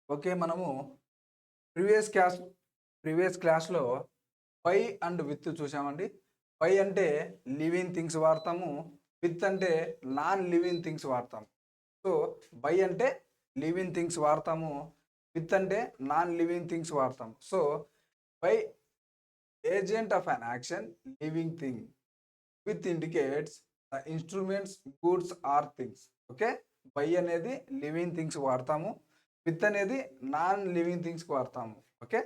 Okay. మనము previous class previous క్లాస్‌లో by and with చూసామండి. బై అంటే లివింగ్ థింగ్స్ వాడతాము. విత్ అంటే నాన్ లివింగ్ థింగ్స్ వాడతాము. సో, బై అంటే లివింగ్ థింగ్స్ వాడతాము. విత్ అంటే నాన్ లివింగ్ థింగ్స్ వాడతాము. So, by agent of an action living thing. With indicates the instruments, goods or things. Okay. By అనేది living things వాడతాము. With అనేది non living థింగ్స్‌కి వాడతాము. Okay.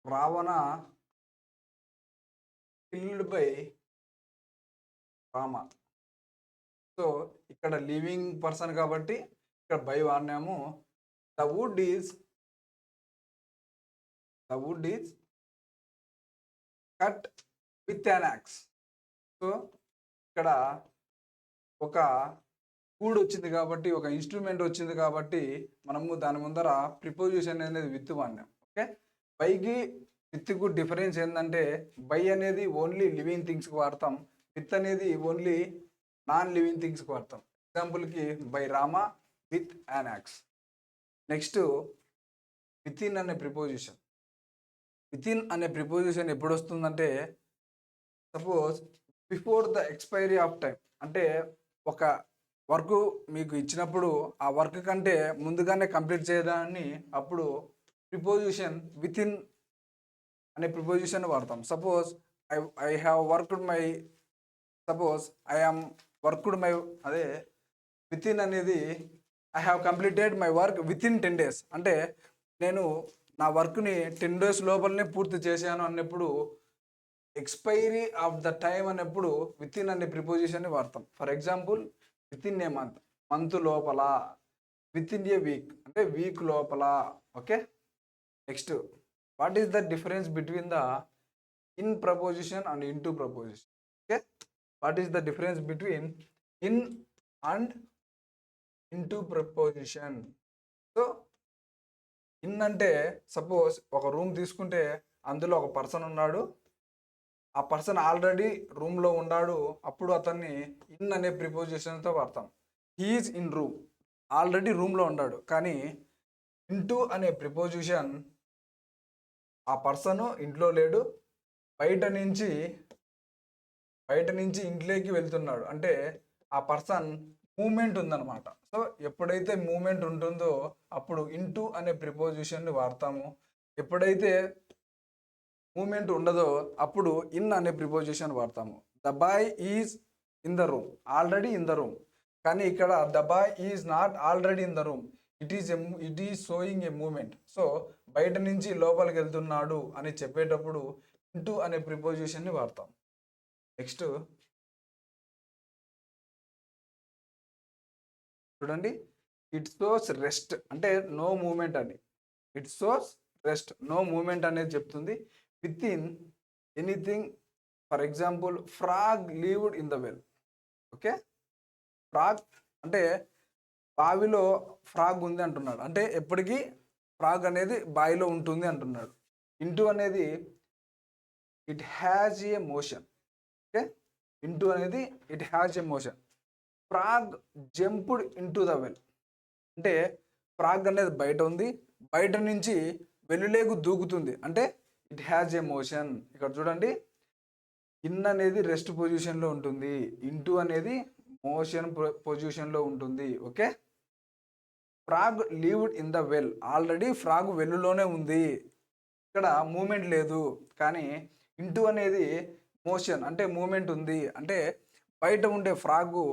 Ravana killed by Rama. So, ఇక్కడ living person కాబట్టి ఇక్కడ by వాడినాము. The wood is the wood is cut with an axe. So, ఇక్కడ ఒక వుడ్ వచ్చింది కాబట్టి, ఒక ఇన్‌స్ట్రుమెంట్ వచ్చింది కాబట్టి మనము దాని ముందర ప్రిపోజిషన్ అనేది విత్ వాడినాం. ఓకే. బైకి విత్‌కు డిఫరెన్స్ ఏందంటే బై అనేది ఓన్లీ లివింగ్ థింగ్స్‌కి వాడతాం. విత్ అనేది ఓన్లీ నాన్ లివింగ్ థింగ్స్‌కి వాడతాం. ఎగ్జాంపుల్‌కి by Rama with an axe. Next within అనే ప్రిపోజిషన్. వితిన్ అనే ప్రిపోజిషన్ ఎప్పుడొస్తుందంటే suppose before the expiry of time. అంటే ఒక వర్క్ మీకు ఇచ్చినప్పుడు ఆ వర్క్ కంటే ముందుగానే కంప్లీట్ చేయడాన్ని అప్పుడు ప్రిపోజిషన్ వితిన్ అనే ప్రిపోజిషన్ వాడతాం. Suppose I I have worked my suppose I am worked my అదే వితిన్ అనేది I have completed my work within 10 days. అంటే నేను నా వర్క్ని 10 days లోపలనే పూర్తి చేశాను అన్నప్పుడు ఎక్స్పైరీ ఆఫ్ ద టైమ్ అన్నప్పుడు వితిన్ అనే ప్రిపోజిషన్ని వాడతాం. For example within a month, month లోపల. వితిన్ ఏ వీక్ అంటే వీక్ లోపల. Okay. Next what is the difference between the in preposition and into preposition. Okay. What is the difference between in and into preposition. So, in అంటే suppose ఒక room తీసుకుంటే అందులో ఒక person ఉన్నాడు. ఆ person already రూమ్‌లో ఉన్నాడు. అప్పుడు అతన్ని ఇన్ అనే ప్రిపోజిషన్‌తో వాడతాం. He is in room. Already రూమ్‌లో ఉన్నాడు. కానీ ఇంటూ అనే ప్రిపోజిషన్ ఆ పర్సను ఇంట్లో లేడు. బయట నుంచి ఇంట్లోకి వెళ్తున్నాడు. అంటే ఆ పర్సన్ మూవ్‌మెంట్ ఉందన్నమాట. సో, ఎప్పుడైతే మూవ్‌మెంట్ ఉంటుందో అప్పుడు ఇంటూ అనే ప్రిపోజిషన్‌ని వాడతాము. ఎప్పుడైతే మూవ్‌మెంట్ ఉండదో అప్పుడు ఇన్ అనే ప్రిపోజిషన్ వాడతాము. The boy is in the room. Already in the room. కానీ ఇక్కడ the boy is not already in the room. It is sowing a movement. So, బయట నుంచి లోపలికి వెళ్తున్నాడు అని చెప్పేటప్పుడు ఇంటూ అనే ప్రిపోజిషన్‌ని వాడతాం. నెక్స్ట్ చూడండి. ఇట్ షోస్ రెస్ట్ అంటే నో మూవ్‌మెంట్ అని. It shows rest no movement అనేది చెప్తుంది. Within anything. For example frog lived in the well. Okay. Frog అంటే బావిలో ఫ్రాగ్ ఉంది అంటున్నాడు. అంటే ఎప్పటికీ ఫ్రాగ్ అనేది బావిలో ఉంటుంది అంటున్నాడు. ఇంటూ అనేది it has a motion. Okay. Into అనేది it has a motion. Frog jumped into the well. అంటే ఫ్రాగ్ అనేది బయట ఉంది. బయట నుంచి వెల్లులోకి దూకుతుంది. అంటే ఇట్ హ్యాజ్ ఏ మోషన్. ఇక్కడ చూడండి. ఇన్ అనేది రెస్ట్ పొజిషన్‌లో ఉంటుంది. ఇంటూ అనేది మోషన్ పొజిషన్‌లో ఉంటుంది. Okay. Frog lived in the well. Already frog వెల్లులోనే ఉంది. ఇక్కడ మూవ్‌మెంట్ లేదు. కానీ ఇంటూ అనేది మోషన్ అంటే మూవ్‌మెంట్ ఉంది. అంటే బయట ఉండే ఫ్రాగు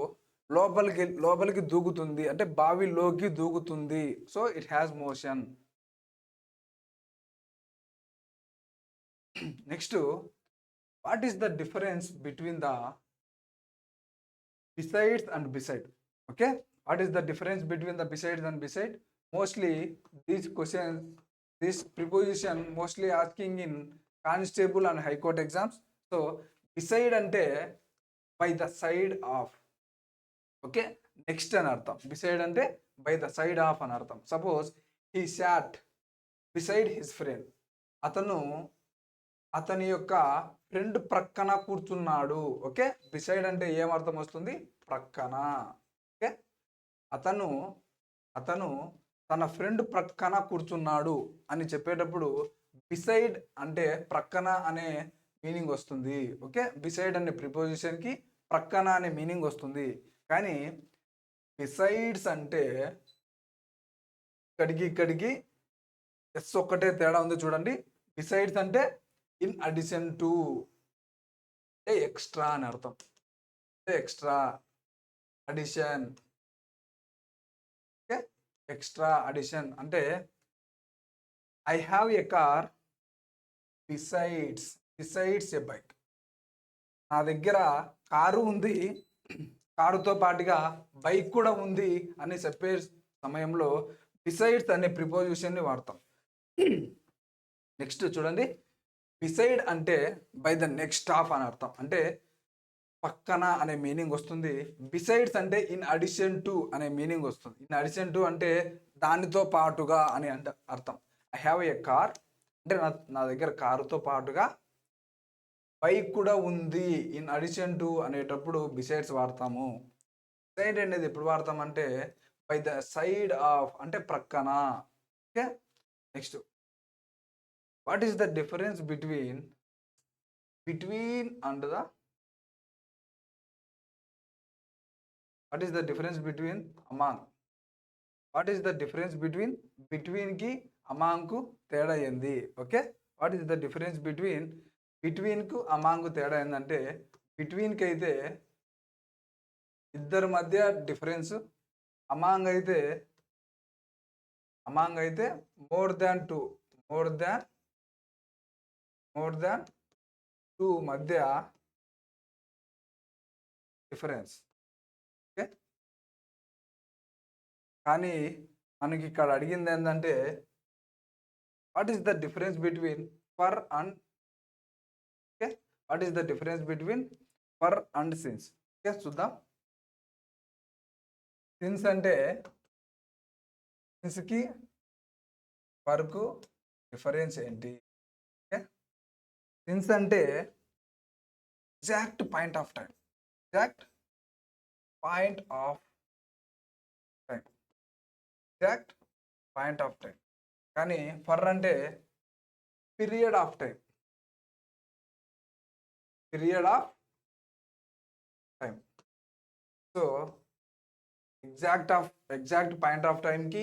లోపలికి దూకుతుంది. అంటే బావిలోకి దూకుతుంది. So, it has motion. Next what is the difference between the besides and beside. Okay. What is the difference between the besides and beside? Mostly these questions this preposition mostly asking in constable and high court exams. So, beside అంటే by the side of. Okay. Next అని అర్థం. Beside అంటే by the side of అని అర్థం. Suppose he sat beside his friend. అతను అతని యొక్క friend ప్రక్కన కూర్చున్నాడు. ఓకే. బిసైడ్ అంటే ఏం అర్థం వస్తుంది? ప్రక్కన. ఓకే. అతను అతను తన ఫ్రెండ్ ప్రక్కన కూర్చున్నాడు అని చెప్పేటప్పుడు బిసైడ్ అంటే ప్రక్కన అనే మీనింగ్ వస్తుంది. ఓకే, బిసైడ్ అనే ప్రిపోజిషన్కి ప్రక్కన అనే మీనింగ్ వస్తుంది. కానీ బిసైడ్స్ అంటే ఇక్కడికి ఎస్ ఒక్కటే తేడా ఉంది చూడండి. బిసైడ్స్ అంటే ఇన్ అడిషన్ టు, అంటే ఎక్స్ట్రా అని అర్థం. అంటే extra addition. Okay, extra addition అంటే I have a car besides a bike. నా దగ్గర కారు ఉంది, కారుతో పాటుగా బైక్ కూడా ఉంది అని చెప్పే సమయంలో బిసైడ్స్ అనే ప్రిపోజిషన్ని వాడతాం. నెక్స్ట్ చూడండి, బిసైడ్ అంటే బై ద నెక్స్ట్ ఆఫ్ అని అర్థం. అంటే పక్కన అనే మీనింగ్ వస్తుంది. బిసైడ్స్ అంటే ఇన్ అడిషన్ టు అనే మీనింగ్ వస్తుంది. ఇన్ అడిషన్ టు అంటే దానితో పాటుగా అని అంటే అర్థం. ఐ హ్యావ్ ఏ కార్ అంటే నా దగ్గర కారుతో పాటుగా బైక్ కూడా ఉంది. ఇన్ అడిషన్ టు అనేటప్పుడు బిసైడ్స్ వాడతాము. సైడ్ అనేది ఎప్పుడు వాడతామంటే బై ద సైడ్ ఆఫ్ అంటే ప్రక్కన. Okay, next what is the difference between and the what is the difference between among? What is the difference బిట్వీన్కి అమాంగ్కు తేడా ఏంది? Okay, what is the difference బిట్వీన్కు అమాంగ్ తేడా ఏంటంటే బిట్వీన్కి అయితే ఇద్దరి మధ్య డిఫరెన్స్, అమాంగ్ అయితే మోర్ దాన్ టూ మధ్య డిఫరెన్స్. ఓకే, కానీ మనకి ఇక్కడ అడిగింది ఏంటంటే what is the difference between for and, okay, what is the difference between for and since? Okay, చూద్దాం. సిన్స్ అంటే సిన్స్కి ఫర్కు డిఫరెన్స్ ఏంటి? ఓకే, సిన్స్ అంటే exact point of time. Exact point of time. కానీ ఫర్ అంటే period of time. So exact point of టైంకి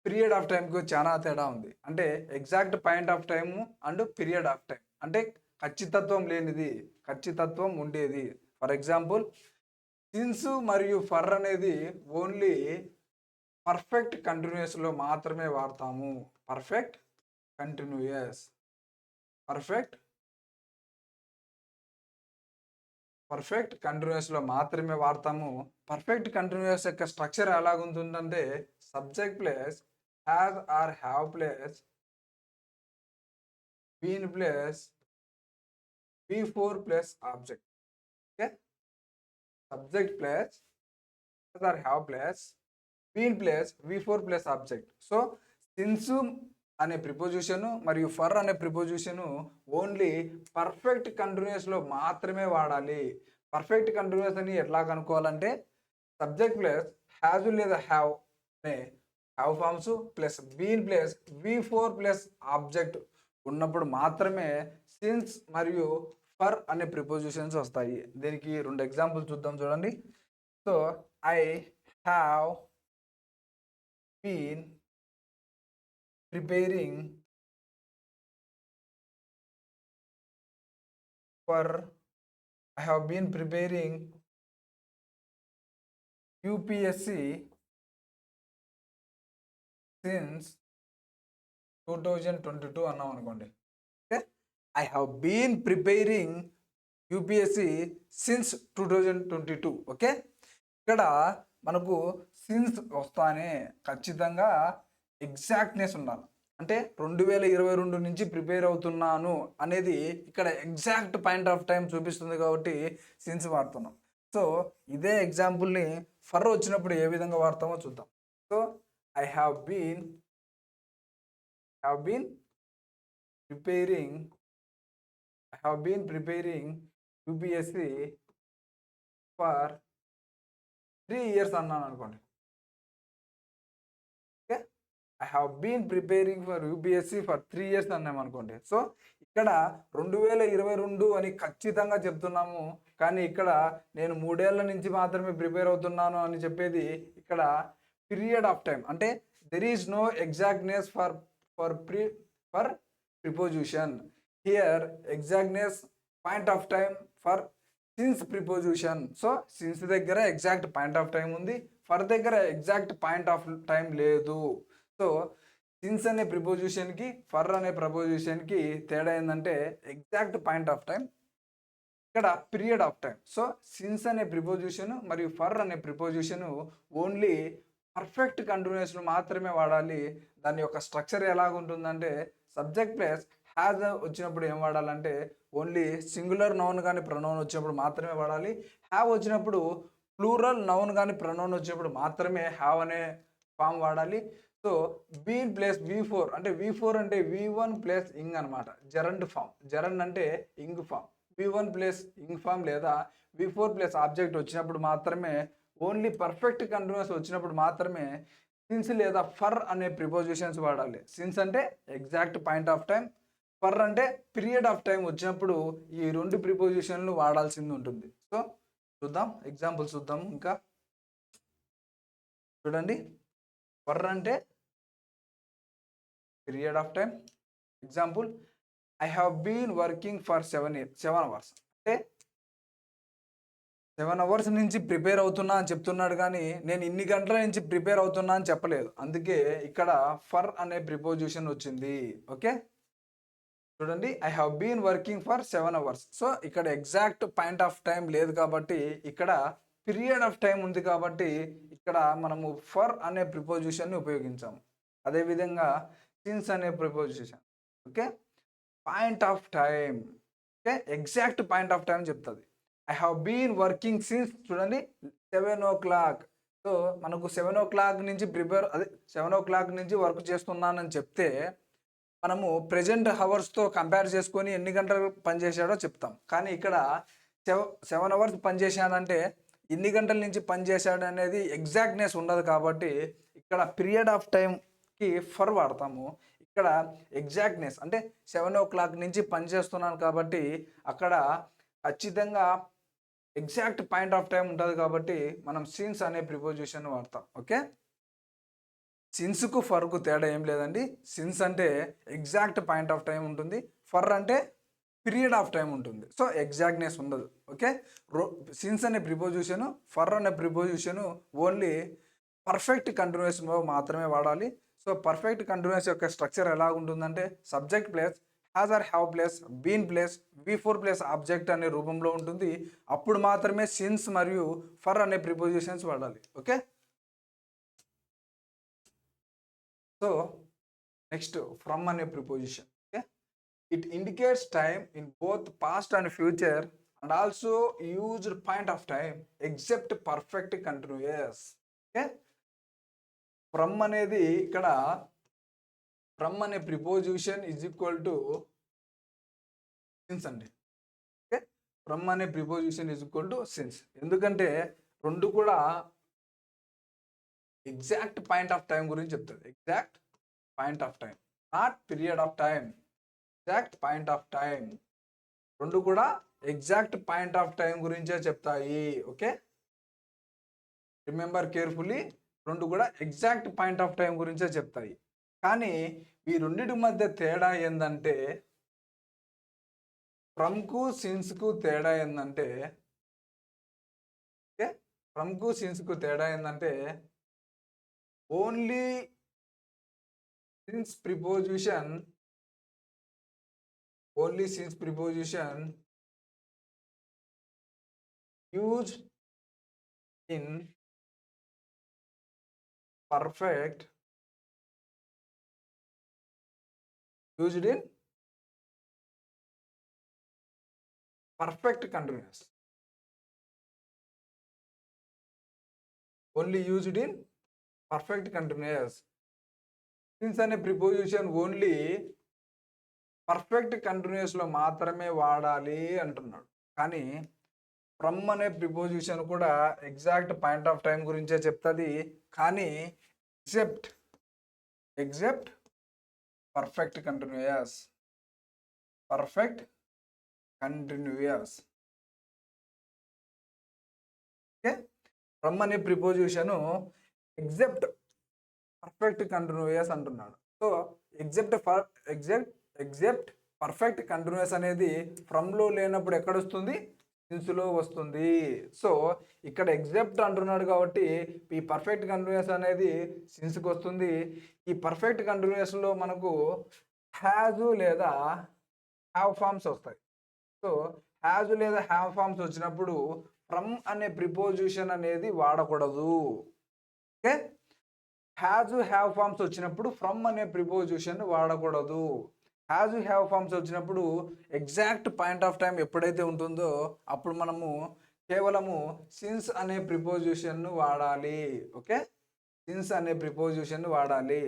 period of టైంకి చాలా తేడా ఉంది. అంటే exact point of time and period of time అంటే ఖచ్చితత్వం లేనిది, ఖచ్చితత్వం ఉండేది. ఫర్ ఎగ్జాంపుల్, సిన్స్ మరియు ఫర్ అనేది ఓన్లీ పర్ఫెక్ట్ కంటిన్యూస్లో మాత్రమే వాడతాము. పర్ఫెక్ట్ కంటిన్యూస్లో మాత్రమే వాడతాము. పర్ఫెక్ట్ కంటిన్యూస్ యొక్క స్ట్రక్చర్ ఎలాగుంటుందంటే subject plus have or have plus been plus V4 plus object. Okay, subject plus have or have plus been plus V4 plus object. So since అనే preposition మరియు ఫర్ అనే ప్రిపోజిషను only perfect కంటిన్యూస్లో మాత్రమే వాడాలి. Perfect continuous అని ఎట్లా కనుక్కోవాలంటే subject plus has లేదా హ్యావ్ అనే have forms plus been plus V4 plus object ఉన్నప్పుడు మాత్రమే సిన్స్ మరియు ఫర్ అనే ప్రిపోజిషన్స్ వస్తాయి. దీనికి 2 ఎగ్జాంపుల్స్ చూద్దాం చూడండి. So I have been preparing UPSC since 2022 అన్నాం అనుకోండి. Okay, I have been preparing UPSC since 2022. Okay, ఇక్కడ మనకు సిన్స్ వస్తానే ఖచ్చితంగా ఎగ్జాక్ట్నెస్ ఉండాలి. అంటే 2022 నుంచి ప్రిపేర్ అవుతున్నాను అనేది ఇక్కడ ఎగ్జాక్ట్ పాయింట్ ఆఫ్ టైం చూపిస్తుంది కాబట్టి సిన్స్ వాడుతున్నాం. సో ఇదే ఎగ్జాంపుల్ని ఫర్ వచ్చినప్పుడు ఏ విధంగా వాడతామో చూద్దాం. So I have been preparing UPSC for 3 years అన్నాను అనుకోండి. Okay, I have been preparing for UPSC for 3 years అన్నాం అనుకోండి. సో ఇక్కడ 2022 అని ఖచ్చితంగా చెప్తున్నాము, కానీ ఇక్కడ నేను 3 ఏళ్ల నుంచి మాత్రమే ప్రిపేర్ అవుతున్నాను అని చెప్పేది ఇక్కడ పీరియడ్ ఆఫ్ టైం. అంటే there is no exactness for for preposition. Here exactness point of time for since preposition. So since దగ్గర ఎగ్జాక్ట్ పాయింట్ ఆఫ్ టైం ఉంది, ఫర్ దగ్గర ఎగ్జాక్ట్ పాయింట్ ఆఫ్ టైం లేదు. సో సిన్స్ అనే ప్రిపోజిషన్కి for అనే ప్రపోజిషన్కి తేడా ఏంటంటే ఎగ్జాక్ట్ పాయింట్ ఆఫ్ టైం, ఇక్కడ period of time. So since అనే ప్రిపోజిషన్ మరియు ఫర్ అనే ప్రిపోజిషన్ ఓన్లీ పర్ఫెక్ట్ కంటిన్యూస్లో మాత్రమే వాడాలి. దాని యొక్క స్ట్రక్చర్ ఎలాగుంటుందంటే సబ్జెక్ట్ ప్లస్ హ్యాజ్ వచ్చినప్పుడు ఏం వాడాలంటే ఓన్లీ సింగులర్ నౌన్ కానీ ప్రొనౌన్ వచ్చినప్పుడు మాత్రమే వాడాలి. హ్యావ్ వచ్చినప్పుడు ప్లూరల్ నౌన్ కానీ ప్రొనౌన్ వచ్చినప్పుడు మాత్రమే హ్యావ్ అనే ఫామ్ వాడాలి. సో బీన్ ప్లస్ V4 అంటే V4 అంటే V1 ప్లస్ ఇంగ్ అనమాట, జెరండ్ ఫామ్. జెరండ్ అంటే ing form. V1 plus ing form లేదా V4 ప్లస్ ఆబ్జెక్ట్ వచ్చినప్పుడు మాత్రమే, ఓన్లీ పర్ఫెక్ట్ కంటిన్యూస్ వచ్చినప్పుడు మాత్రమే సిన్స్ లేదా ఫర్ అనే ప్రిపోజిషన్స్ వాడాలి. సిన్స్ అంటే exact point of time, for అంటే పీరియడ్ ఆఫ్ టైం వచ్చినప్పుడు ఈ 2 ప్రిపోజిషన్లు వాడాల్సింది ఉంటుంది. సో చూద్దాం, ఎగ్జాంపుల్ చూద్దాం. ఇంకా చూడండి, ఫర్ అంటే period of time. Example, I have been working for 7 hours. అంటే 7 అవర్స్ నుంచి ప్రిపేర్ అవుతున్నా అని చెప్తున్నాడు, కానీ నేను ఇన్ని గంటల నుంచి ప్రిపేర్ అవుతున్నా అని చెప్పలేదు. అందుకే ఇక్కడ ఫర్ అనే ప్రిపోజిషన్ వచ్చింది. ఓకే, చూడండి, I have been working for 7 hours. So ఇక్కడ ఎగ్జాక్ట్ పాయింట్ ఆఫ్ టైం లేదు కాబట్టి ఇక్కడ పీరియడ్ ఆఫ్ టైం ఉంది కాబట్టి ఇక్కడ మనము ఫర్ అనే ప్రిపోజిషన్ని ఉపయోగించాము. అదేవిధంగా సిన్స్ అనే preposition. Okay, point of time. Okay, exact point of time చెప్తుంది. I have been working since, చూడండి, 7 o'clock. సో మనకు 7 o'clock నుంచి 7 o'clock నుంచి వర్క్ చేస్తున్నానని చెప్తే మనము ప్రెజెంట్ హవర్స్తో కంపేర్ చేసుకొని ఎన్ని గంటలు పనిచేసాడో చెప్తాం. కానీ ఇక్కడ 7 అవర్స్ పనిచేశాడంటే ఎన్ని గంటల నుంచి పనిచేశాడు అనేది ఎగ్జాక్ట్నెస్ ఉండదు కాబట్టి ఇక్కడ పీరియడ్ ఆఫ్ టైంకి ఫర్ వాడతాము. ఇక్కడ ఎగ్జాక్ట్నెస్ అంటే 7 o'clock నుంచి పనిచేస్తున్నాను కాబట్టి అక్కడ ఖచ్చితంగా ఎగ్జాక్ట్ పాయింట్ ఆఫ్ టైం ఉంటుంది కాబట్టి మనం సిన్స్ అనే ప్రిపోజిషన్ వాడతాం. ఓకే, సిన్స్కు ఫర్కు తేడా ఏం లేదండి. సిన్స్ అంటే ఎగ్జాక్ట్ పాయింట్ ఆఫ్ టైం ఉంటుంది, ఫర్ అంటే పీరియడ్ ఆఫ్ టైం ఉంటుంది. సో ఎగ్జాక్ట్నెస్ ఉండదు. ఓకే, సిన్స్ అనే ప్రిపోజిషను, ఫర్ అనే ప్రిపోజిషను ఓన్లీ పర్ఫెక్ట్ కంటిన్యూస్లో మాత్రమే వాడాలి. సో పర్ఫెక్ట్ కంటిన్యూస్ యొక్క స్ట్రక్చర్ ఎలా ఉంటుందంటే subject plus has or have plus been plus V4 plus object అనే రూపంలో ఉంటుంది. అప్పుడు మాత్రమే సిన్స్ మరియు ఫర్ అనే ప్రిపోజిషన్స్ వాడాలి. ఓకే, సో నెక్స్ట్ ఫ్రమ్ అనే preposition. Okay, it indicates time in both past and future and also used point of time except perfect continuous. Okay, from అనేది ఇక్కడ ఫ్రమ్ అనే preposition is equal to since అండి. Okay, from అనే preposition is equal to since. ఎందుకంటే రెండు కూడా exact point of time గురించి చెప్తుంది. Exact point of time, not period of time, exact point of time. రెండు కూడా ఎగ్జాక్ట్ పాయింట్ ఆఫ్ టైం గురించే చెప్తాయి. ఓకే, రిమెంబర్ కేర్ఫుల్లీ, రెండు కూడా ఎగ్జాక్ట్ పాయింట్ ఆఫ్ టైం గురించే చెప్తాయి. కానీ ఈ రెండింటి మధ్య తేడా ఏంటంటే ఫ్రమ్కు సిన్స్కు తేడా ఏంటంటే, ఓకే, ఫ్రమ్కు సిన్స్కు తేడా ఏంటంటే only since preposition used in perfect continuous. Only used in perfect continuous. Since అనే ప్రిపోజిషన్ ఓన్లీ పర్ఫెక్ట్ కంటిన్యూస్లో మాత్రమే వాడాలి అంటున్నాడు. కానీ ఫ్రమ్ అనే ప్రిపోజిషన్ కూడా ఎగ్జాక్ట్ పాయింట్ ఆఫ్ టైం గురించే చెప్తుంది, కానీ ఎగ్జెప్ట్ పర్ఫెక్ట్ కంటిన్యూయస్ ఓకే. ఫ్రమ్ అనే ప్రిపోజిషన్ ఎగ్జెప్ట్ పర్ఫెక్ట్ కంటిన్యూయస్ అంటున్నాడు. సో ఎగ్జెప్ట్ పర్ఫెక్ట్ కంటిన్యూయస్ అనేది ఫ్రమ్లో లేనప్పుడు ఎక్కడ వస్తుంది? సిన్స్లో వస్తుంది. సో ఇక్కడ ఎగ్జెప్ట్ అంటున్నాడు కాబట్టి ఈ పర్ఫెక్ట్ కంటిన్యూయస్ అనేది సిన్స్కి వస్తుంది. ఈ పర్ఫెక్ట్ కంటిన్యూయస్లో మనకు హ్యాజ్ లేదా హ్యావ్ ఫార్మ్స్ వస్తాయి. సో హ్యాజ్ లేదా హ్యావ్ ఫార్మ్స్ వచ్చినప్పుడు ఫ్రమ్ అనే ప్రిపోజిషన్ అనేది వాడకూడదు. ఓకే, హ్యావ్ ఫార్మ్స్ వచ్చినప్పుడు ఫ్రమ్ అనే ప్రిపోజిషన్ వాడకూడదు. హ్యావ్ ఫార్మ్స్ వచ్చినప్పుడు ఎగ్జాక్ట్ పాయింట్ ఆఫ్ టైం ఎప్పుడైతే ఉంటుందో అప్పుడు మనము కేవలము సిన్స్ అనే ప్రిపోజిషన్ను వాడాలి. ఓకే, సిన్స్ అనే ప్రిపోజిషన్ వాడాలి.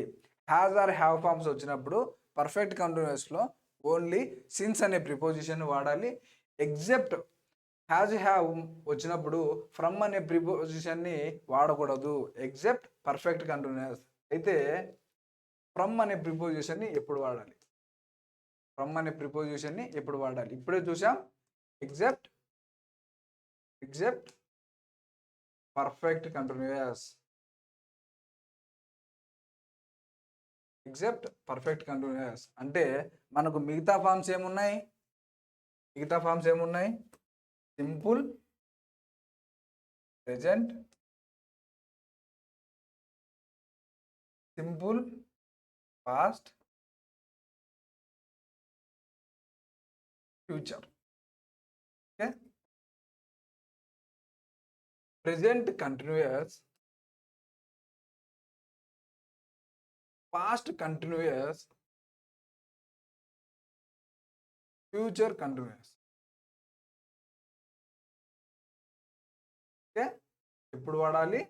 హ్యాజ్ ఆర్ హ్యావ్ ఫార్మ్స్ వచ్చినప్పుడు పర్ఫెక్ట్ కంటిన్యూస్లో ఓన్లీ సిన్స్ అనే ప్రిపోజిషన్ వాడాలి. ఎగ్జెప్ట్ హ్యావ్ వచ్చినప్పుడు ఫ్రమ్ అనే ప్రిపోజిషన్ని వాడకూడదు. ఎగ్జెప్ట్ పర్ఫెక్ట్ కంటిన్యూస్ అయితే ఫ్రమ్ అనే ప్రిపోజిషన్ని ఎప్పుడు వాడాలి? ఇప్పుడే చూసాం. Except perfect continuous. అంటే మనకు మిగతా ఫార్మ్స్ ఏమున్నాయి? Simple present, simple past, future. Okay, present continuous, past continuous, future continuous. Okay, ఎప్పుడు వాడాలి?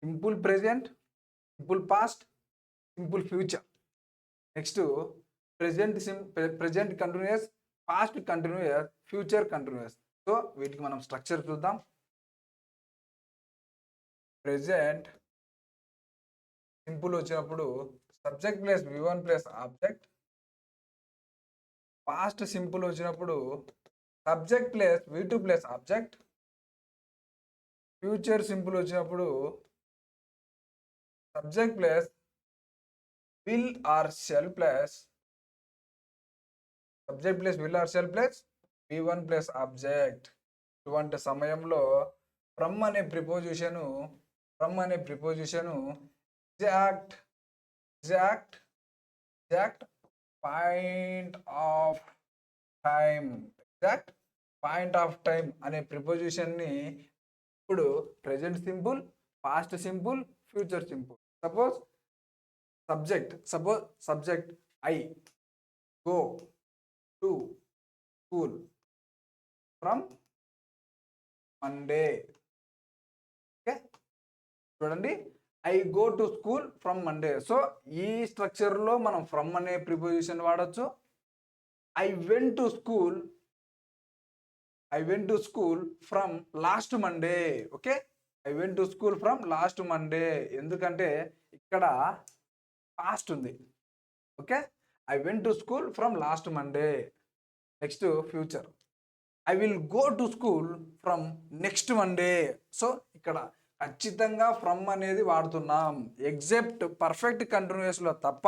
Simple present, simple past, simple future. Next present continuous, past continuous, future continuous. So వీటికి మనం structure చూద్దాం. Present simple వచ్చినప్పుడు subject plus V1 plus object. Past simple వచ్చినప్పుడు subject plus V2 plus object. Future simple వచ్చినప్పుడు subject plus will or shall plus V1 plus object. ఇటువంటి సమయంలో from అనే preposition exact point of time అనే ప్రిపోజిషన్ని ఇప్పుడు present simple, past simple, future simple. Suppose subject I go to school from Monday. Okay, చూడండి, I go to school from Monday. So ఈ స్ట్రక్చర్లో మనం ఫ్రమ్ అనే ప్రిపోజిషన్ వాడచ్చు. I went to school from last Monday. Okay, I went to school from last Monday ఎందుకంటే ఇక్కడ past ఉంది. Okay, I went to school from last Monday. Next future, I will go to school from next Monday. So ఇక్కడ ఖచ్చితంగా from అనేది వాడుతున్నాం. ఎగ్జెప్ట్ perfect కంటిన్యూస్లో తప్ప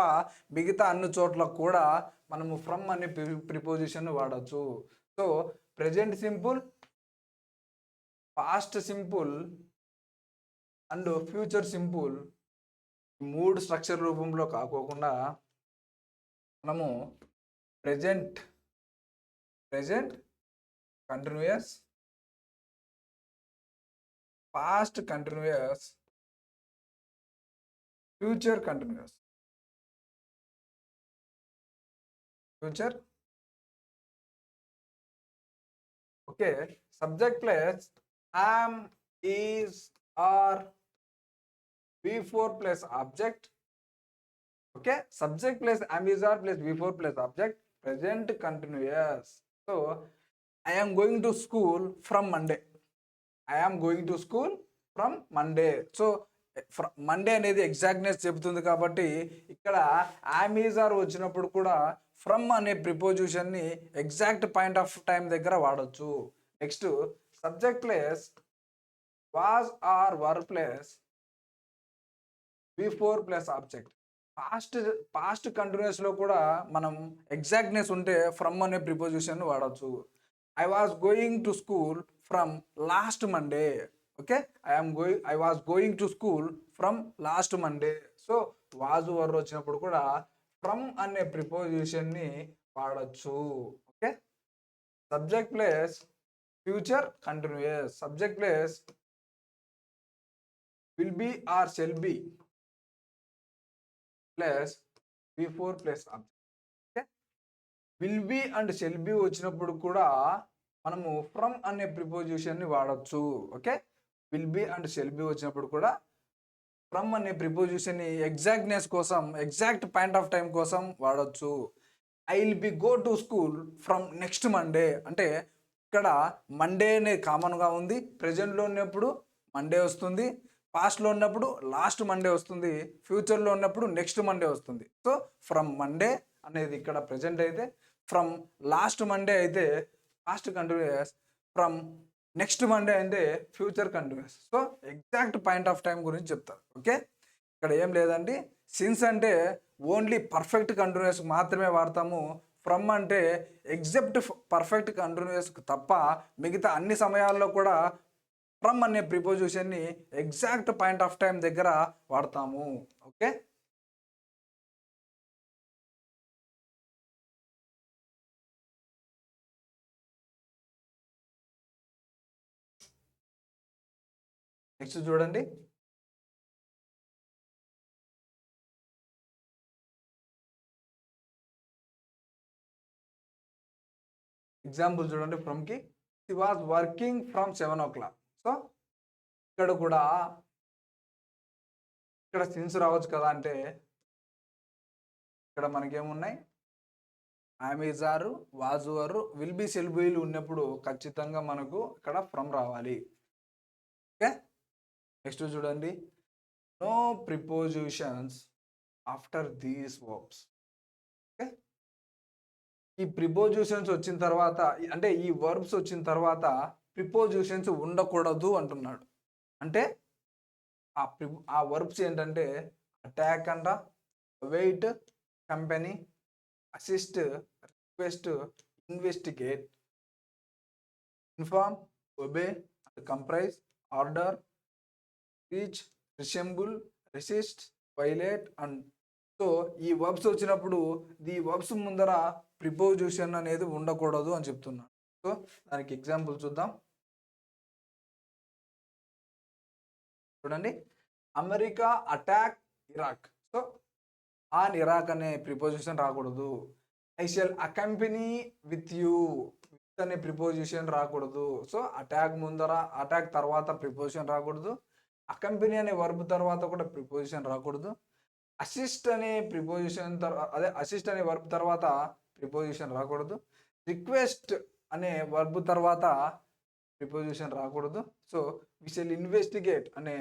మిగతా అన్ని చోట్ల కూడా మనము ఫ్రమ్ అనే ప్రిపోజిషన్ వాడచ్చు. So present simple, past simple and future simple మూడు స్ట్రక్చర్ రూపంలో కాకోకుండా మనము present continuous, past continuous, future continuous. Okay, subject plus am, is, are, V4 plus object. Okay, subject plus am, is, are plus V4 plus object. Present continuous. So I am going to school from Monday. I am going to school from Monday. So Monday అనేది exactness చెబుతుంది కాబట్టి ఇక్కడ am is are వచ్చినప్పుడు కూడా from అనే ప్రిపోజిషన్ని exact point of time దగ్గర వాడచ్చు. Next subject place was or were place before plus object. Past కంటిన్యూస్లో కూడా మనం ఎగ్జాక్ట్నెస్ ఉంటే ఫ్రమ్ అనే ప్రిపోజిషన్ వాడచ్చు. I was going to school from last Monday. Okay, I was going to school from last Monday. So was were వచ్చినప్పుడు కూడా from అనే ప్రిపోజిషన్ని వాడచ్చు. Okay, subject place future continuous. Subject place will be or shall be plus before plus object. Okay, will be and shall be వచ్చినప్పుడు కూడా మనము from అనే ప్రిపోజిషన్ని వాడచ్చు. Okay, will be and shall be వచ్చినప్పుడు కూడా ఫ్రమ్ అనే ప్రిపోజిషన్ని ఎగ్జాక్ట్నెస్ కోసం, ఎగ్జాక్ట్ పాయింట్ ఆఫ్ టైం కోసం వాడచ్చు. I will be go to school from next Monday అంటే ఇక్కడ మండే అనేది కామన్గా ఉంది. ప్రజెంట్లో ఉన్నప్పుడు మండే వస్తుంది, పాస్ట్లో ఉన్నప్పుడు లాస్ట్ మండే వస్తుంది, ఫ్యూచర్లో ఉన్నప్పుడు నెక్స్ట్ మండే వస్తుంది. సో ఫ్రమ్ మండే అనేది ఇక్కడ ప్రజెంట్ అయితే, ఫ్రమ్ లాస్ట్ మండే అయితే past continuous, from next Monday అయితే future continuous. So exact point of time గురించి చెప్తారు. ఓకే, ఇక్కడ ఏం లేదండి. సిన్స్ అంటే ఓన్లీ పర్ఫెక్ట్ కంటిన్యూయస్ మాత్రమే వాడతాము. ఫ్రమ్ అంటే ఎగ్జెప్ట్ పర్ఫెక్ట్ కంటిన్యూయస్ తప్ప మిగతా అన్ని సమయాల్లో కూడా ఫ్రమ్ అనే ప్రిపోజిషన్ని ఎగ్జాక్ట్ పాయింట్ ఆఫ్ టైం దగ్గర వాడతాము. ఓకే, నెక్స్ట్ చూడండి. ఎగ్జాంపుల్ చూడండి. ఫ్రమ్కి he was working from 7 o'clock. So ఇక్కడ కూడా ఇక్కడ సిన్స్ రావచ్చు కదా అంటే ఇక్కడ మనకేమున్నాయి, ఆమె జారు, was were, will be shall be ఉన్నప్పుడు ఖచ్చితంగా మనకు ఇక్కడ ఫ్రమ్ రావాలి. ఓకే, నెక్స్ట్ చూడండి. No prepositions after these verbs. Okay, ఈ ప్రిపోజిషన్స్ వచ్చిన తర్వాత అంటే ఈ వర్బ్స్ వచ్చిన తర్వాత ప్రిపోజిషన్స్ ఉండకూడదు అంటున్నాడు. అంటే ఆ వర్బ్స్ ఏంటంటే అటాక్ అంట, wait, company, assist, request, investigate, inform, obey, comprise, order, reach, resemble, resist, violate and. So ఈ వర్బ్స్ వచ్చినప్పుడు ఈ వర్బ్స్ ముందర ప్రిపోజిషన్ అనేది ఉండకూడదు అని చెప్తున్నాను. సో దానికి ఎగ్జాంపుల్ చూద్దాం. చూడండి, America attack Iraq. So on Iraq అనే ప్రిపోజిషన్ రాకూడదు. I shall accompany with you, with అనే ప్రిపోజిషన్ రాకూడదు. సో అటాక్ ముందర, అటాక్ తర్వాత ప్రిపోజిషన్ రాకూడదు. అకంపెనీ అనే వర్బ్ తర్వాత కూడా ప్రిపోజిషన్ రాకూడదు. అసిస్ట్ అనే ప్రిపోజిషన్ అసిస్ట్ అనే వర్బ్ తర్వాత ప్రిపోజిషన్ రాకూడదు. రిక్వెస్ట్ అనే వర్బ్ తర్వాత ప్రిపోజిషన్ రాకూడదు. సో వి షల్ ఇన్వెస్టిగేట్ అనే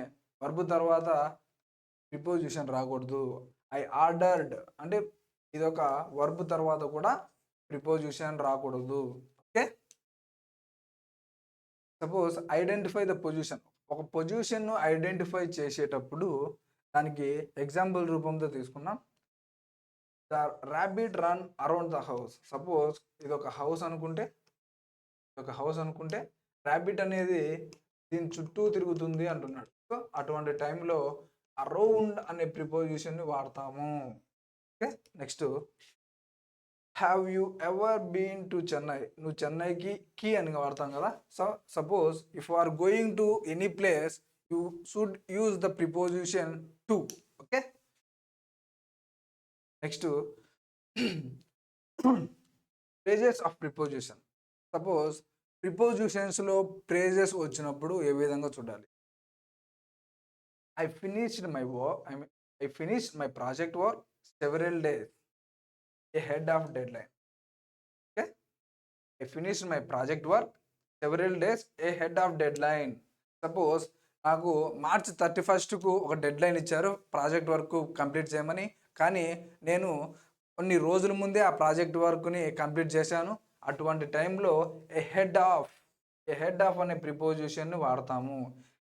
వర్బ్ తర్వాత ప్రిపోజిషన్ రాకూడదు. ఐ ఆర్డర్డ్ అంటే ఇదొక వర్బ్ తర్వాత కూడా ప్రిపోజిషన్ రాకూడదు. Okay, suppose identify the position. ఒక పొజిషన్ను ఐడెంటిఫై చేసేటప్పుడు దానికి ఎగ్జాంపుల్ రూపంతో తీసుకున్నాం. The rabbit run around the house. Suppose ఇది ఒక హౌస్ అనుకుంటే, ర్యాబిట్ అనేది దీని చుట్టూ తిరుగుతుంది అంటున్నాడు. సో అటువంటి టైంలో అరౌండ్ అనే ప్రిపోజిషన్ని వాడతాము. Okay, next have you ever been to Chennai. నువ్వు చెన్నైకి అని వాడతాం కదా. So suppose if you are going to any place you should use the preposition to. Okay, next phrases of preposition. Suppose ప్రిపోజిషన్స్లో ప్రేజెస్ వచ్చినప్పుడు ఏ విధంగా చూడాలి. I finished my project work several days ahead of deadline. Okay, I finish my project work several days ahead of deadline. Suppose నాకు March 31కు ఒక dead line ఇచ్చారు project work complete చేయమని, కానీ నేను కొన్ని రోజుల ముందే ఆ ప్రాజెక్ట్ వర్క్ని కంప్లీట్ చేశాను. అటువంటి టైంలో ఏ హెడ్ ఆఫ్ అనే ప్రిపోజిషన్ని వాడతాము.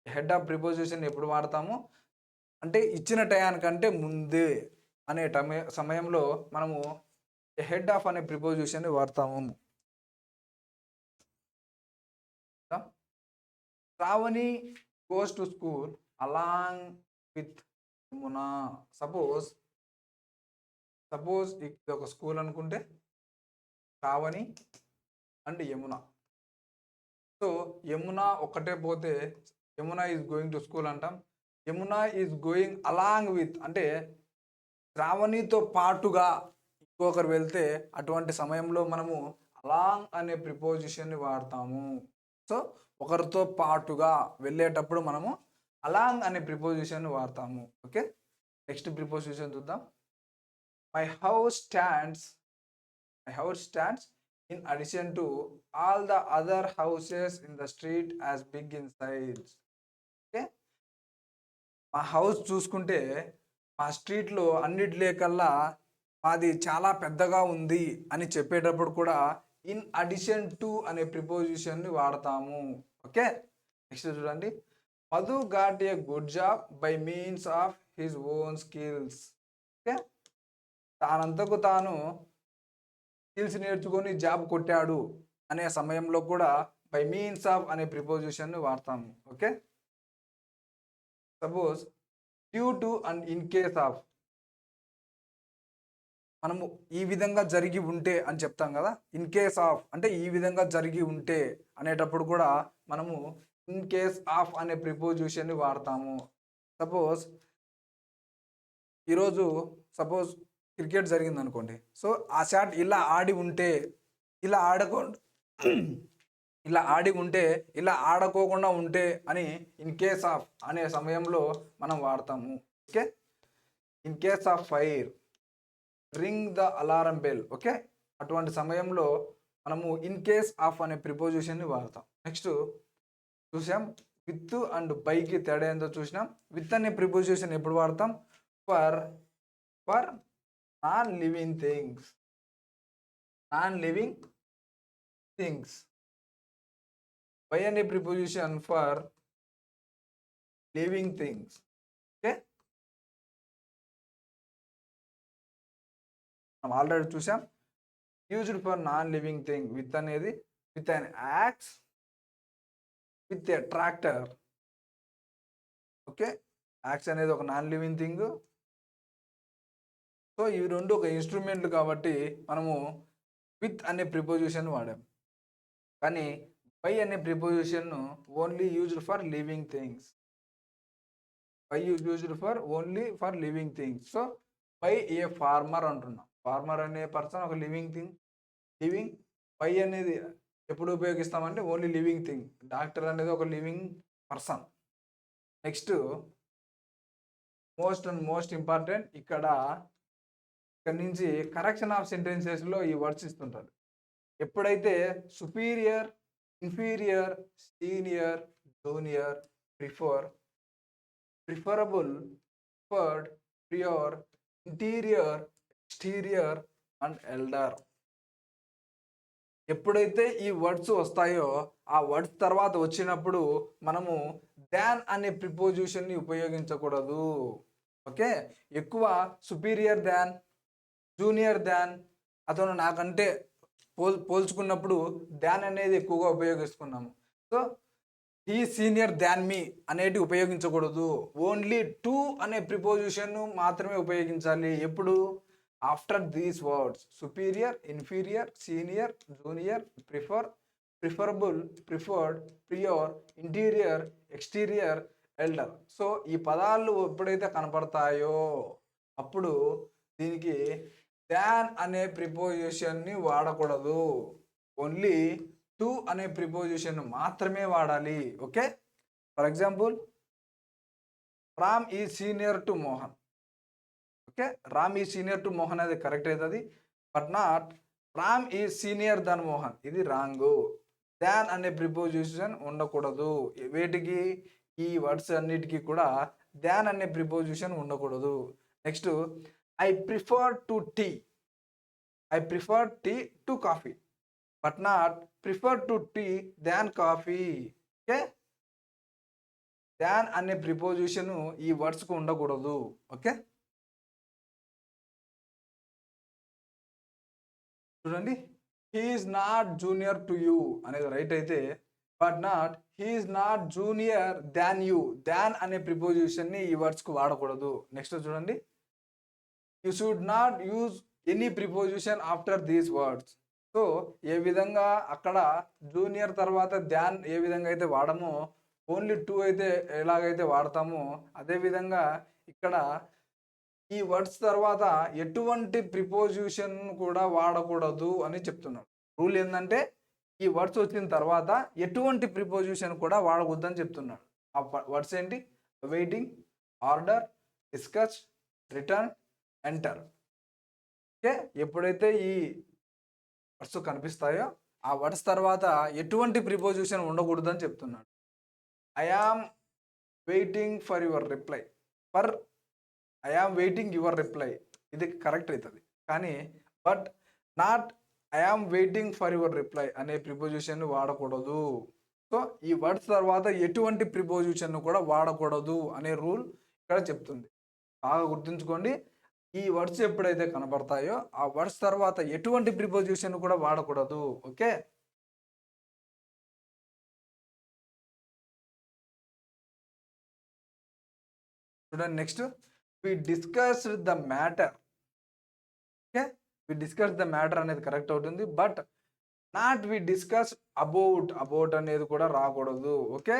హెడ్ ఆఫ్ ప్రిపోజిషన్ ఎప్పుడు వాడతాము అంటే ఇచ్చిన టయానికంటే ముందే అనే సమయంలో మనము హెడ్ ఆఫ్ అనే ప్రిపోజిషన్ని వాడతాము. Shravani goes to school along with Yamuna. Suppose ఇది ఒక స్కూల్ అనుకుంటే శ్రావణి అండ్ యమున. సో యమున ఒక్కటే పోతే Yamuna is going to school అంటాం. Yamuna is going along with అంటే శ్రావణితో పాటుగా ఇంకొకరు వెళ్తే అటువంటి సమయంలో మనము అలాంగ్ అనే ప్రిపోజిషన్ని వాడతాము. సో ఒకరితో పాటుగా వెళ్ళేటప్పుడు మనము అలాంగ్ అనే ప్రిపోజిషన్ని వాడతాము. ఓకే, నెక్స్ట్ ప్రిపోజిషన్ చూద్దాం. My house stands in addition to all the other houses in the street as big in size. Okay, మా హౌస్ చూసుకుంటే మా స్ట్రీట్లో అన్నిటిలేకల్లా మాది చాలా పెద్దగా ఉంది అని చెప్పేటప్పుడు కూడా ఇన్ అడిషన్ టు అనే ప్రిపోజిషన్ని వాడతాము. ఓకే, నెక్స్ట్ చూడండి. Madhu got a good job by means of his own skills. Okay, తానంతకు తాను స్కిల్స్ నేర్చుకొని జాబ్ కొట్టాడు అనే సమయంలో కూడా బై మీన్స్ ఆఫ్ అనే ప్రిపోజిషన్ని వాడతాము. Okay, suppose due to and in case of మనము ఈ విధంగా జరిగి ఉంటే అని చెప్తాం కదా. ఇన్ కేస్ ఆఫ్ అంటే ఈ విధంగా జరిగి ఉంటే అనేటప్పుడు కూడా మనము ఇన్ కేస్ ఆఫ్ అనే ప్రిపోజిషన్ని వాడతాము. సపోజ్ ఈరోజు క్రికెట్ జరిగింది అనుకోండి. సో ఆ షాట్ ఇలా ఆడి ఉంటే ఇలా ఆడుకోకుండా ఉంటే అని ఇన్ కేస్ ఆఫ్ అనే సమయంలో మనం వాడతాము. Okay, in case of fire ring the alarm bell. Okay, అటువంటి సమయంలో మనము ఇన్ కేస్ ఆఫ్ అనే ప్రిపోజిషన్ని వాడతాం. నెక్స్ట్ చూసాం విత్ అండ్ బైకి తేడా ఏందో చూసినాం. విత్ అనే ప్రిపోజిషన్ ఎప్పుడు వాడతాం? For non living things. By అనే preposition for living things. Okay, మనం ఆల్రెడీ చూసాం. Used for non living thing with అనేది with an axe with a tractor. Okay, axe అనేది ఒక నాన్ లివింగ్ థింగ్. సో ఇవి రెండు ఒక ఇన్స్ట్రుమెంట్లు కాబట్టి మనము విత్ అనే ప్రిపోజిషన్ వాడాం. కానీ బై అనే preposition only used for living things. Only for living things. So by a farmer అంటున్నాం. ఫార్మర్ అనే పర్సన్ ఒక లివింగ్ థింగ్. బై అనేది ఎప్పుడు ఉపయోగిస్తామంటే ఓన్లీ లివింగ్ థింగ్. డాక్టర్ అనేది ఒక living person. Next most important ఇక్కడ నుంచి కరెక్షన్ ఆఫ్ సెంటెన్సెస్లో ఈ వర్డ్స్ ఇస్తుంటారు. ఎప్పుడైతే superior, inferior, senior, junior, preferable, preferred, prior, interior, exterior and elder ఎప్పుడైతే ఈ వర్డ్స్ వస్తాయో ఆ వర్డ్స్ తర్వాత వచ్చినప్పుడు మనము దాన్ అనే ప్రిపోజిషన్ని ఉపయోగించకూడదు. ఓకే, ఎక్కువ సుపీరియర్ దాన్, జూనియర్ దాన్, అతను నాకంటే పోల్చుకున్నప్పుడు దాన్ అనేది ఎక్కువగా ఉపయోగిస్తున్నాము. సో ఈ సీనియర్ దాన్ మీ అనేది ఉపయోగించకూడదు. ఓన్లీ టు అనే ప్రిపోజిషన్ మాత్రమే ఉపయోగించాలి. ఎప్పుడు? After these words superior, inferior, senior, junior, preferable, preferred, prior, interior, exterior, elder. So ఈ పదాలు ఎప్పుడైతే కనపడతాయో అప్పుడు దీనికి దాన్ అనే ప్రిపోజిషన్ని వాడకూడదు. ఓన్లీ టు అనే ప్రిపోజిషన్ మాత్రమే వాడాలి. Okay, for example Ram is senior to Mohan. Okay, Ram is senior to Mohan అది కరెక్ట్ అవుతుంది. But not Ram is senior than Mohan, ఇది రాంగు. దాన్ అనే ప్రిపోజిషన్ ఉండకూడదు. వేటికి? ఈ వర్డ్స్ అన్నిటికీ కూడా దాన్ అనే ప్రిపోజిషన్ ఉండకూడదు. Next, I prefer to tea. I prefer tea to coffee, but not prefer to tea than coffee. Okay, than అనే ప్రిపోజిషన్ ఈ వర్డ్స్కు ఉండకూడదు. ఓకే, చూడండి, he is not junior to you అనేది రైట్ అయితే, but not he is not junior than you, than అనే ప్రిపోజిషన్ని ఈ వర్డ్స్కు వాడకూడదు. నెక్స్ట్ చూడండి, you should not use any preposition after these words. So ఏ విధంగా అక్కడ జూనియర్ తర్వాత దాన్ ఏ విధంగా అయితే వాడమో, ఓన్లీ టు అయితే ఎలాగైతే వాడతామో, అదేవిధంగా ఇక్కడ ఈ వర్డ్స్ తర్వాత ఎటువంటి ప్రిపోజిషన్ కూడా వాడకూడదు అని చెప్తున్నాడు. రూల్ ఏంటంటే ఈ వర్డ్స్ వచ్చిన తర్వాత ఎటువంటి ప్రిపోజిషన్ కూడా వాడకూడదని చెప్తున్నాడు. ఆ వర్డ్స్ ఏంటి? Waiting, order, discuss, return, enter. Okay, ఎప్పుడైతే ఈ వర్డ్స్ కనిపిస్తాయో ఆ వర్డ్స్ తర్వాత ఎటువంటి ప్రిపోజిషన్ ఉండకూడదని చెప్తున్నాడు. I am waiting for your reply. I am waiting your reply, ఇది కరెక్ట్ అవుతుంది. కానీ but not I am waiting for your reply అనే ప్రిపోజిషన్ వాడకూడదు. సో ఈ వర్డ్స్ తర్వాత ఎటువంటి ప్రిపోజిషన్ కూడా వాడకూడదు అనే రూల్ ఇక్కడ చెప్తుంది. బాగా గుర్తుంచుకోండి, ఈ వర్డ్స్ ఎప్పుడైతే కనబడతాయో ఆ వర్డ్స్ తర్వాత ఎటువంటి ప్రిపోజిషన్ కూడా వాడకూడదు. ఓకే, చూడండి. Next, we discuss the matter. Okay, we discuss the matter అనేది కరెక్ట్ అవుతుంది. But not we discuss about అనేది కూడా రాకూడదు. ఓకే,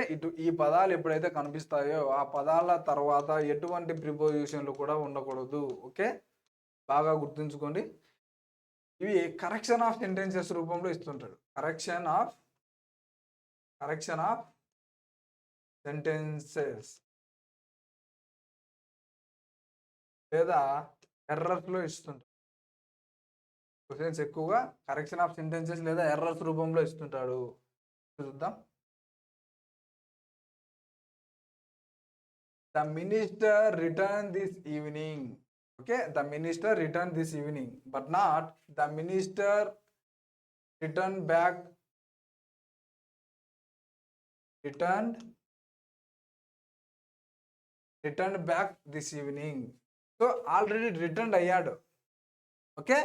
ఈ పదాలు ఎప్పుడైతే కనిపిస్తాయో ఆ పదాల తర్వాత ఎటువంటి ప్రిపోజిషన్లు కూడా ఉండకూడదు. ఓకే, బాగా గుర్తుంచుకోండి. ఇవి కరెక్షన్ ఆఫ్ సెంటెన్సెస్ రూపంలో ఇస్తుంటాడు. కరెక్షన్ ఆఫ్ సెంటెన్సెస్ లేదా ఎర్రర్స్లో ఇస్తుంటాడు. క్వశ్చన్స్ ఎక్కువగా కరెక్షన్ ఆఫ్ సెంటెన్సెస్ లేదా ఎర్రర్స్ రూపంలో ఇస్తుంటాడు. చూద్దాం. The minister return this evening. Okay, the minister return this evening, but not the minister return back this evening. So already return అయ్యాడు. Okay,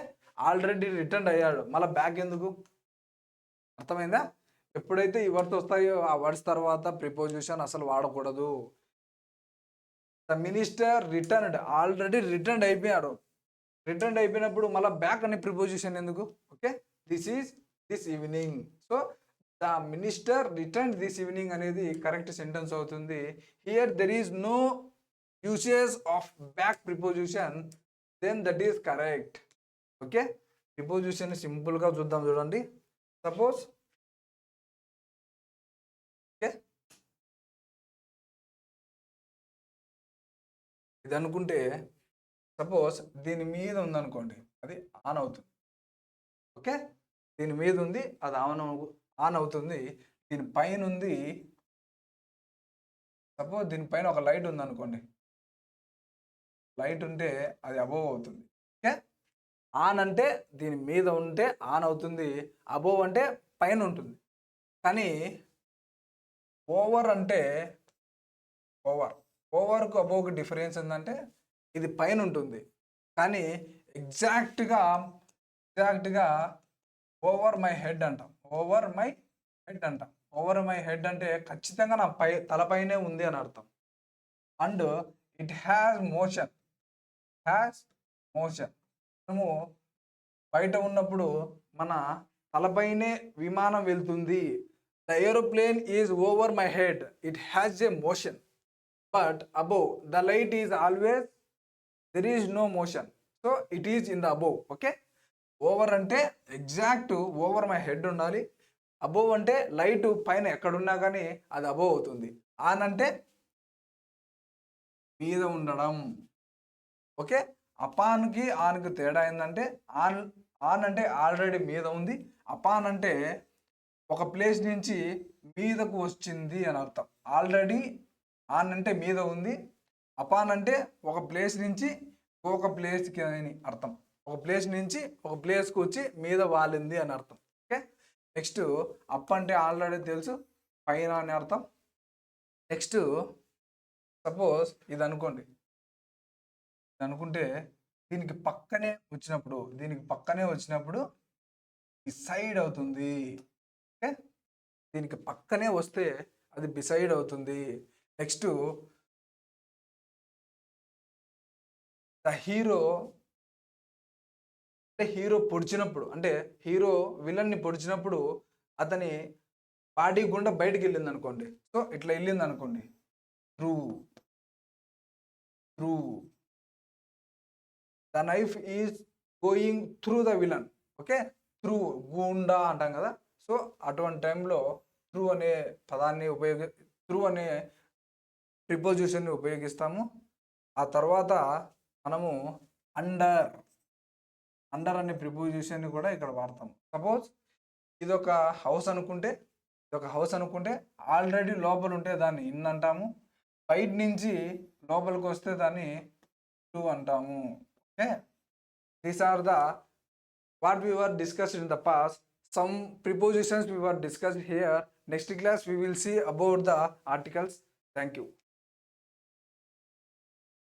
already return అయ్యాడు, మళ్ళీ back ఎందుకు? అర్థమైందా? ఎప్పుడైతే ఈ వర్డ్స్ వస్తాయో ఆ వర్డ్స్ తర్వాత ప్రిపోజిషన్ అసలు వాడకూడదు. The minister returned, already return అయిపోయాడు. రిటర్న్ అయిపోయినప్పుడు మళ్ళీ బ్యాక్ అనే ప్రిపోజిషన్ ఎందుకు? Okay, this evening. So the minister return this evening అనేది కరెక్ట్ సెంటెన్స్ అవుతుంది. Here there is no usage of back preposition, then that is correct. Okay, preposition సింపుల్గా చూద్దాం. చూడండి, సపోజ్ ఓకే ఇది అనుకుంటే, సపోజ్ దీని మీద ఉందనుకోండి, అది ఆన్ అవుతుంది. ఓకే, దీని మీద ఉంది, అది ఆన్ అవుతుంది. దీని పైన ఉంది, సపోజ్ దీనిపైన ఒక లైట్ ఉందనుకోండి, లైట్ ఉంటే అది అబోవ్ అవుతుంది. ఓకే, ఆన్ అంటే దీని మీద ఉంటే ఆన్ అవుతుంది, అబోవ్ అంటే పైన ఉంటుంది. కానీ ఓవర్ అంటే ఓవర్కు అబోవ్కి డిఫరెన్స్ ఏంటంటే ఇది పైన ఉంటుంది, కానీ ఎగ్జాక్ట్గా ఓవర్ మై హెడ్ అంటాం. ఓవర్ మై హెడ్ అంటే ఖచ్చితంగా నా తలపైనే ఉంది అని అర్థం. And it has motion. మనము బయట ఉన్నప్పుడు మన తలపైనే విమానం వెళ్తుంది. The aeroplane is over my head, it has a motion, but above the light is always there is no motion, so it is in the above. Okay, over అంటే exact over my head ఉండాలి. Above అంటే light పైన ఎక్కడున్నా కానీ అది above అవుతుంది. On అంటే మీద ఉండడం. ఓకే, అపాన్కి ఆన్కి తేడా ఏంటంటే ఆన్ అంటే ఆల్రెడీ మీద ఉంది. అపాన్ అంటే ఒక ప్లేస్ నుంచి మీదకు వచ్చింది అని అర్థం. ఆల్రెడీ ఆన్ అంటే మీద ఉంది. అపాన్ అంటే ఒక ప్లేస్ నుంచి ఒక ప్లేస్కి అని అర్థం. ఒక ప్లేస్ నుంచి ఒక ప్లేస్కి వచ్చి మీద వాలింది అని అర్థం. ఓకే, నెక్స్ట్ అప్ అంటే ఆల్రెడీ తెలుసు, పైన అని అర్థం. నెక్స్ట్ సపోజ్ ఇది అనుకోండి, ఇది అనుకుంటే దీనికి పక్కనే వచ్చినప్పుడు బిసైడ్ అవుతుంది. ఓకే, దీనికి పక్కనే వస్తే అది బిసైడ్ అవుతుంది. నెక్స్ట్ ద హీరో అంటే హీరో విలన్ని పొడిచినప్పుడు అతని బాడీ గుండా బయటికి వెళ్ళింది అనుకోండి. సో ఇట్లా వెళ్ళింది అనుకోండి, through through the knife is going through the villain. Okay, through గుండా అంటాం కదా. సో అటువంటి టైంలో త్రూ అనే పదాన్ని త్రూ అనే ప్రిపోజిషన్ని ఉపయోగిస్తాము. ఆ తర్వాత మనము అండర్ అనే ప్రిపోజిషన్ని కూడా ఇక్కడ వాడతాము. సపోజ్ ఇదొక హౌస్ అనుకుంటే ఆల్రెడీ లోపల ఉంటే దాన్ని ఇన్ అంటాము. బయట నుంచి లోపలికి వస్తే దాన్ని టు అంటాము. Okay, these are the what we were discussed in the past. Some prepositions we were discussed here. Next class we will see about the articles. Thank you.